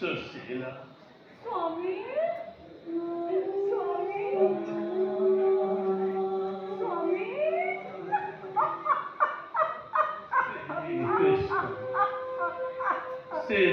Sushila. Swami? Swami? Swami? Sri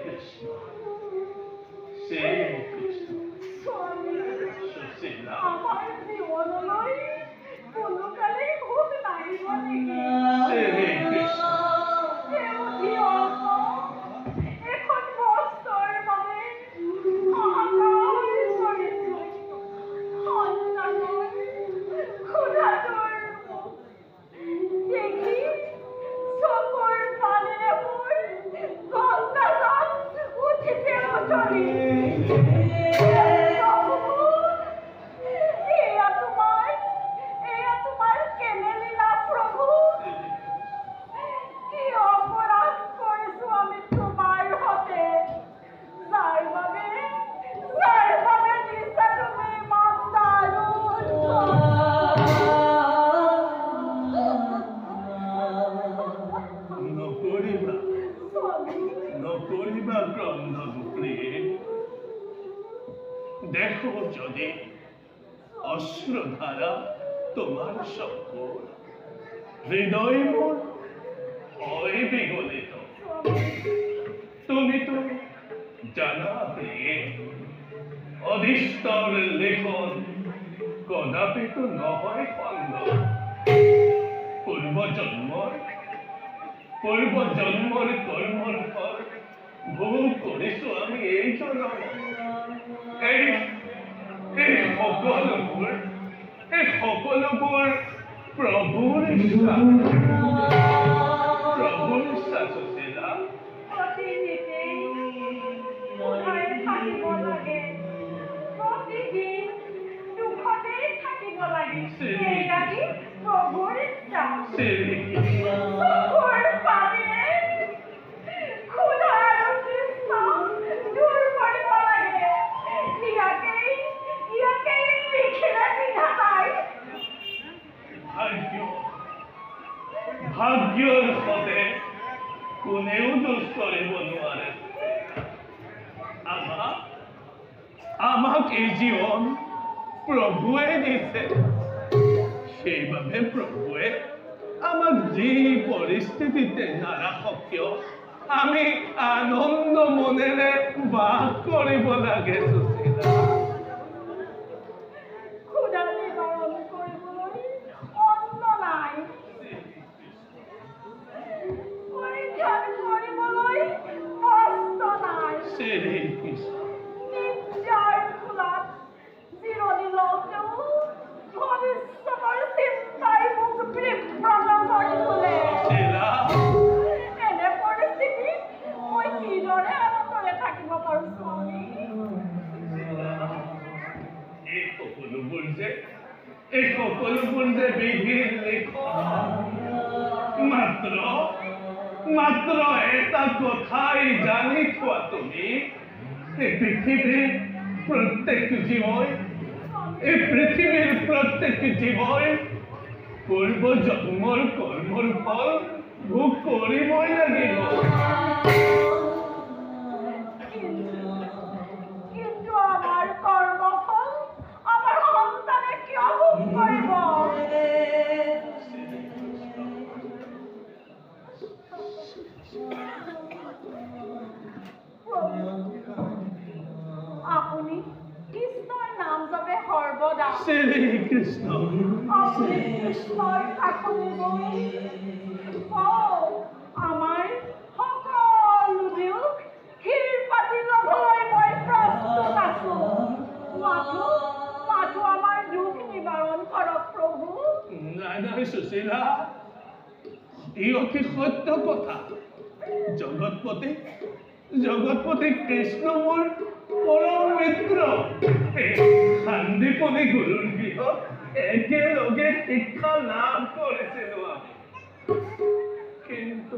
Krishna. Sri Krishna. Swami? Sushila. আমার জীবনলৈ কোনোকালেই ভোগ নাহিব নেকি? Sri Krishna. এমুঠি অন্ন এখন বছৰ বাবে হাহাকাৰ কৰিছোঁ। সন্তানৰ ক্ষুধাতুৰ মুখ দেখি চকুৰ পানীৰে মোৰ গংগাজল উঠিছে উঠলি। এয়া তোমাৰ কেনে লীলা প্ৰভু। কি অপৰাধ কৰিছোঁ আমি তোমাৰ হতে, যাৰ বাবে দিছা তুমি ইমান দাৰুণ নকৰিবা ক্ৰন্দন প্ৰিয়ে। দেখো যদি অশ্রুধারা তোমার চকুর হৃদয় মোর হয় বিগলিত। তুমি তো জানা প্রিয়ে, অধিস্তর লেখন কদাপি তো নহয় খণ্ড। পূৰ্বজন্মৰ কৰ্মৰ ফল ভোগ কৰিছো আমি এই জনম। এই সকলোবোৰ প্ৰভুৰ ইচ্ছা। সুশীলা। প্ৰতিদিনেই কোঠাৰে থাকিব লাগে, প্ৰতিদিন দুখতেই থাকিব লাগে। এইয়াদি প্ৰভুৰ ইচ্ছা। চকুৰ পানীৰে ক্ষুধা আৰু তৃষ্ণা দূৰ কৰিব লাগে। ইয়াকেই লিখিলে বিধাতাই। ভাগ্যৰ সতে কোনেও দোষ কৰিব নোৱাৰে। আমাক এই জীৱন প্ৰভুৱে দিছে, সেইবাবে প্ৰভুৱে আমাক যি পৰিস্থিতিতে নাৰাখক কিয় আমি আনন্দ মনেৰে বাস কৰিব লাগে। সুশীলা। ক্ষুধা নিবাৰণ কৰিবলৈ অন্ন নাই, পৰিধান কৰিবলৈ বস্ত্ৰ নাই। নিদ্ৰাৰ কোলাত জিৰণি লওঁতেও ভৱিষ্যতৰ চিন্তাই মোক বিভ্ৰান্ত কৰি তোলে। এনে পৰিস্থিতিত মই কিদৰে আনন্দৰে থাকিব পাৰোঁ স্বামী? এই সকলোবোৰ যে বিধিৰ লিখন। মাত্ৰ এটা কথাই জানি থোৱা তুমি, এই পৃথিৱীৰ প্ৰত্যেক জীৱই পূৰ্বজন্মৰ কৰ্মৰ ফল ভোগ কৰিবই লাগিব। কিন্তু আমাৰ কৰ্মফল আমাৰ সন্তানে কিয় ভোগ কৰিব? আপুনি কৃষ্ণৰ নাম জপে সৰ্বদা। শ্ৰী কৃষ্ণ। আপুনি কৃষ্ণৰ কাষলৈ গৈ কওক, আমাৰ সকলো দুখ ক্ষীৰ পাতি ল'বলৈ মই প্ৰস্তুত আছো। মাথো আমাৰ দুখ নিবাৰণ কৰক প্ৰভু। নাই সুশীলা, ই অতি সত্য কথা। জগৎপতি কৃষ্ণ মোৰ পৰম মিত্ৰ। শান্তিপতি গুৰুৰ গৃহত একেলগে শিক্ষা লাভ কৰিছিলো আমি। কিন্তু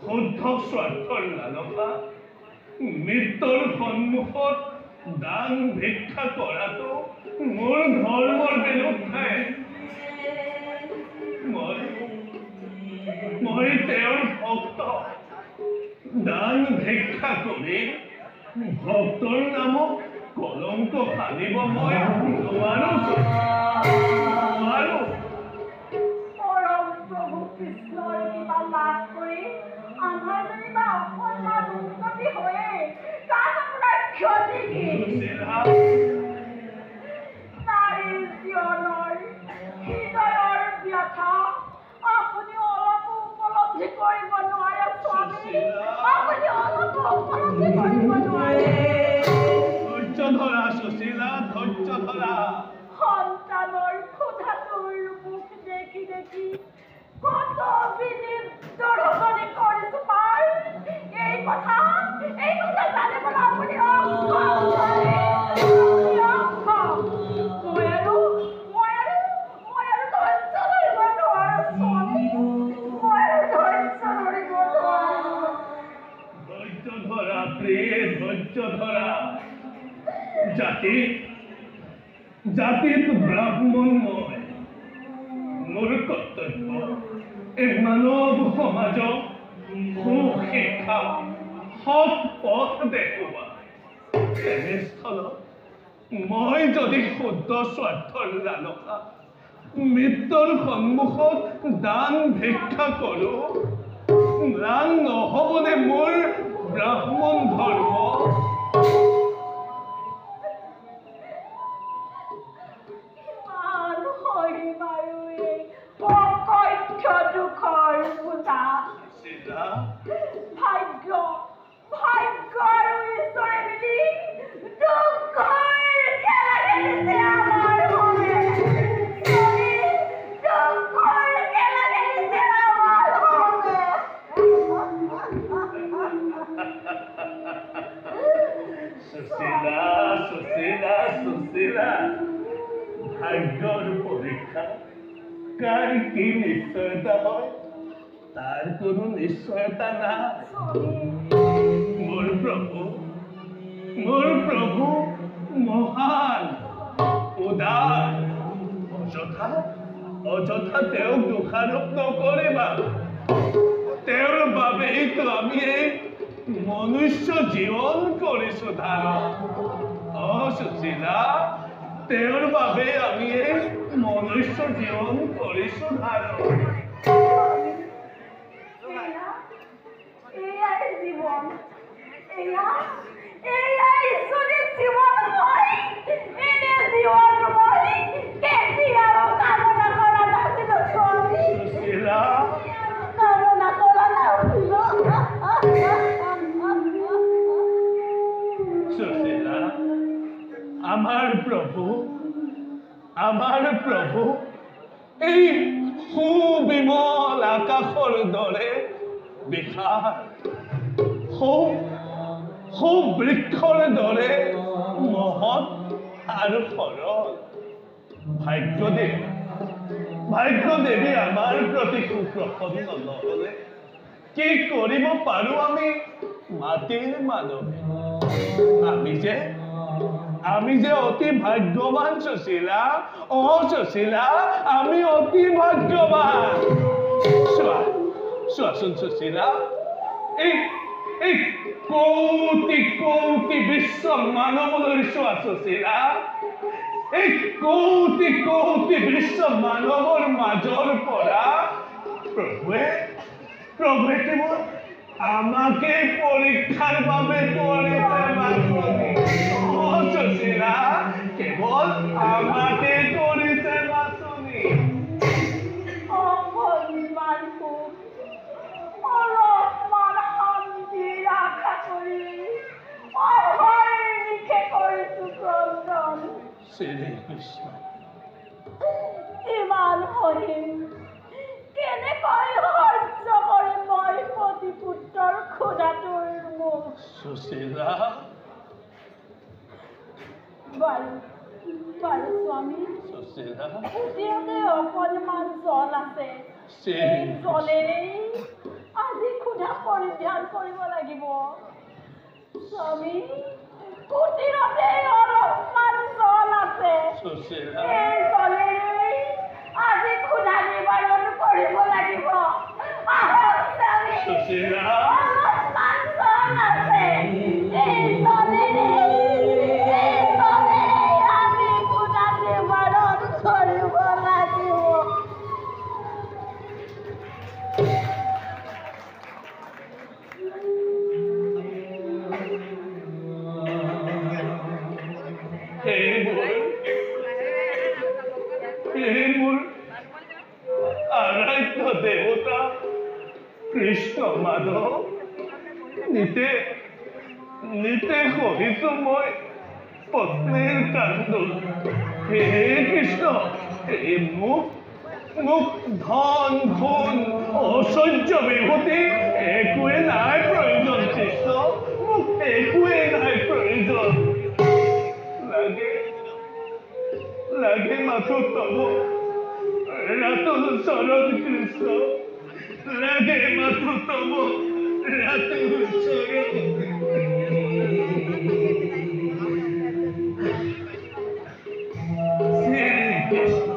শুদ্ধ স্বাৰ্থৰ লালসা মৃত্যুৰ সন্মুখত দান ভিক্ষা কৰাটো মোৰ ধৰ্মৰ বিৰুদ্ধে। মই তেওঁৰ ভক্ত। দান ভিক্ষা কৰি ভক্তৰ নামত কলংক সানিব মই নোৱাৰো। পৰম প্ৰভু কৃষ্ণৰ কৃপা লাভ কৰি আমাৰ যেনিবা অকণমান উন্নতি হয়ে তাত আপোনাৰ ক্ষতি কি? নাৰীৰ জীৱনৰ হৃদয়ৰ ব্যথা আপুনি অলপো উপলব্ধি কৰিব নোৱাৰে স্বামী। আপুনি অলপো উপলব্ধি কৰিব নোৱাৰে। ধৈৰ্য ধৰা সুশীলা, ধৈৰ্য ধৰা। সন্তানৰ ক্ষুধাটোৰ মুখ দেখি দেখি কত বিনিত দুৰ্গতি কৰিছো পাই। এই কথা জানিবলৈ আপুনি অক্ষম। মই আৰু ধৈৰ্য ধৰিব নোৱাৰো স্বামী। মই আৰু ধৈৰ্য ধৰিব নোৱাৰো। ধৈৰ্য ধৰা প্ৰিয়ে, ধৈৰ্য ধৰা। জাতিত ব্ৰাহ্মণ মই। মোৰ কৰ্তব্য এই মানৱ সমাজক সুশিক্ষা সৎ পথ দেখুওৱা। তেনেস্থলত মই যদি শুদ্ধ স্বাৰ্থৰ লালসা মৃত্যুৰ সন্মুখত দান ভিক্ষা কৰো, ম্লান নহবনে মোৰ ব্ৰাহ্মণ ধৰ্ম? ভাগ্য আৰু ঈশ্বৰে মিলি দুখৰ খেলা খেলিছে আমাৰ বাবে। দুখৰ খেলা খেলিছে আমাৰ বাবে। সুশীলা, ভাগ্যৰ পৰীক্ষা কাৰ কি নিশ্চয়তা হয় তাৰ কোনো নিশ্চয়তা নাই। মোৰ প্ৰভু মহান উদাৰ। অযথা তেওঁক দোষাৰোপ নকৰিবা। তেওঁৰ বাবেইতো আমি এই মনুষ্য জীৱন কৰিছো ধাৰণ। সুশীলা, তেওঁৰ বাবে আমি এই মনুষ্য জীৱন কৰিছো ধাৰণ। এয়াই জীৱন, এয়াই ঈশ্বৰেৰ জীবন মই। এনে জীবন মই কেতিয়াও কামনা কৰা নাছিলো স্বামী। কামনা কৰা নাছিলো। সুশীলা, আমাৰ প্ৰভু এই সুবিমল আকাশৰ দৰে বিশাল, সুবৃক্ষৰ দৰে মহৎ আৰু সৰল। ভাগ্যদেৱী আমাৰ প্ৰতি সুপ্ৰসন্ন নহলে কি কৰিব পাৰো আমি মাটিৰ মানৱে? আমি যে অতি ভাগ্যৱান সুশীলা। সুশীলা, আমি অতি ভাগ্যৱান। চোৱাচোন সুশীলা, এই কোটি বিশ্ব মানৱলৈ চোৱা সুশীলা। এই কোটি বিশ্ব মানৱৰ মাজৰ পৰা প্ৰভুৱে কেৱল আমাকে পৰীক্ষাৰ বাবে কৰিছে বাছনি। সুশীলা, কেৱল আমাকে কৰিছে বাছনি। অকণমান সুখ, অলপমান শান্তিৰ আশা কৰি অহৰ্নিশে কৰিছো ক্ৰন্দন। শ্ৰীকৃষ্ণ, ইমান সহিম কেনেকৈ সহ্য কৰিম মই পতিপুত্ৰৰ ক্ষুধাটোৰ মুখ? সুশীলা, বাৰু স্বামী, উটিয়তে অকণমান জল আছে। এই জলেৰেই আজি ক্ষুধা পৰিত্ৰাণ কৰিব লাগিব স্বামী। কুটিৰতে অলপমান জল আছে। সুশীলা এই জলেৰেই আজি খুদা নিবাৰণ কৰিব লাগিব। আহক স্বামী, সুশীলা অলপমান জল আছে। এই জলেৰেই আমি খুদা নিবাৰণ কৰিব লাগিব। এই মোৰ আৰাধ্য দেৱতা কৃষ্ণ মাধৱ নিতে সহিছো মই পত্নীৰ কান্দোল। হে কৃষ্ণ, এই মোক ধন ধন ঐশ্বৰ্য বিভূতি একোৱে নাই প্ৰয়োজন কৃষ্ণ, মোক একোৱে নাই প্ৰয়োজন। লাগে মাথো তব ৰাতুল চৰণ কৃষ্ণ, লাগে মাথো তব ৰাতুল চৰণ। শ্ৰী কৃষ্ণ